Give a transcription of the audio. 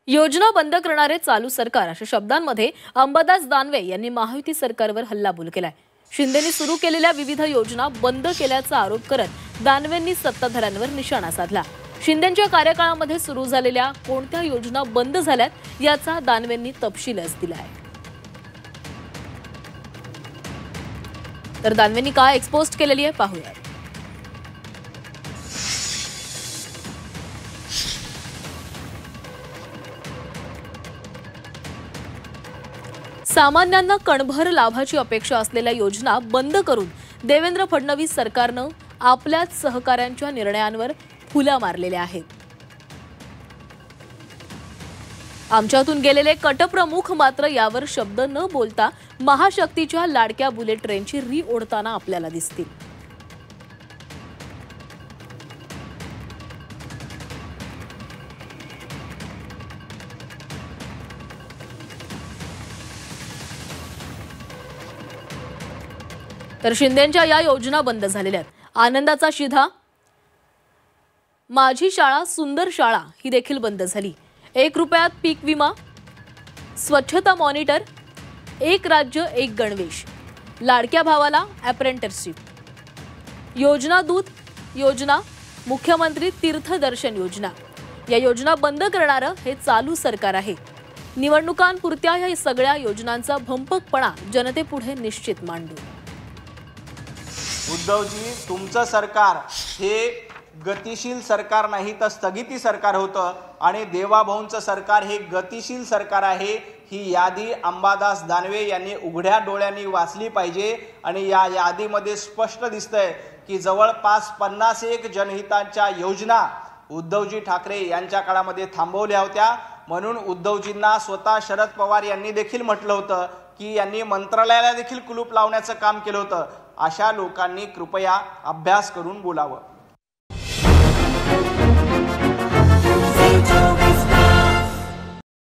योजना बंद करणारे चालू सरकार अशा शब्दांमध्ये अंबादास दानवे यांनी महायुती सरकारवर हल्लाबोल केलाय। शिंदेंनी सुरू केलेल्या विविध योजना बंद केल्याचा आरोप करत दानवेंनी सत्ताधाऱ्यांवर निशाणा साधला। शिंदेंच्या कार्यकाळामध्ये सुरू झालेल्या कोणत्या योजना बंद झाल्यात याचा दानवेंनी तपशीलच दिलाय। तर दानवेंनी काय एक्सपोज केलेली आहे पाहूया। सामान्यांना कणभर लाभाची अपेक्षा असलेल्या योजना बंद करून देवेंद्र फडणवीस सरकारनं आपल्याच सहकाऱ्यांच्या निर्णयांवर फुला मारलेल्या आहेत। आमच्यातून गेलेले कटप्रमुख मात्र यावर शब्द न बोलता महाशक्तीच्या लाडक्या बुलेट ट्रेनची री ओढताना आपल्याला दिसतील। तर शिंदेंच्या या योजना बंद झालेल्या आहेत। आनंदाचा शिधा, माझी शाळा सुंदर शाळा ही देखील बंद झाली। 1 रुपयात पीक विमा, स्वच्छता मॉनिटर, एक राज्य एक गणवेश, लाडक्या भावाला अप्रेंटिसशिप, योजना दूत योजना, मुख्यमंत्री तीर्थदर्शन योजना या योजना बंद करणारं हे चालू सरकार आहे। निवडणुकांपुरत्या या सगळ्या योजनांचा भंपकपणा जनतेपुढे निश्चित मांडू। उद्धवजी, तुमचं सरकार हे गतिशील सरकार नाही तर स्थगिती सरकार होतं आणि देवाभाऊंचं सरकार हे गतिशील सरकार आहे। ही यादी अंबादास दानवे यांनी उघड्या डोळ्यांनी वाचली पाहिजे आणि या यादीमध्ये स्पष्ट दिसतंय की जवळपास 51 जनहितांच्या योजना उद्धवजी ठाकरे यांच्या काळामध्ये थांबवल्या होत्या। म्हणून उद्धवजींना स्वतः शरद पवार यांनी देखील म्हटलं होतं की यांनी मंत्रालयाला देखील कुलूप लावण्याचं काम केलं होतं। अशा लोकांनी कृपया अभ्यास करून बोलावं।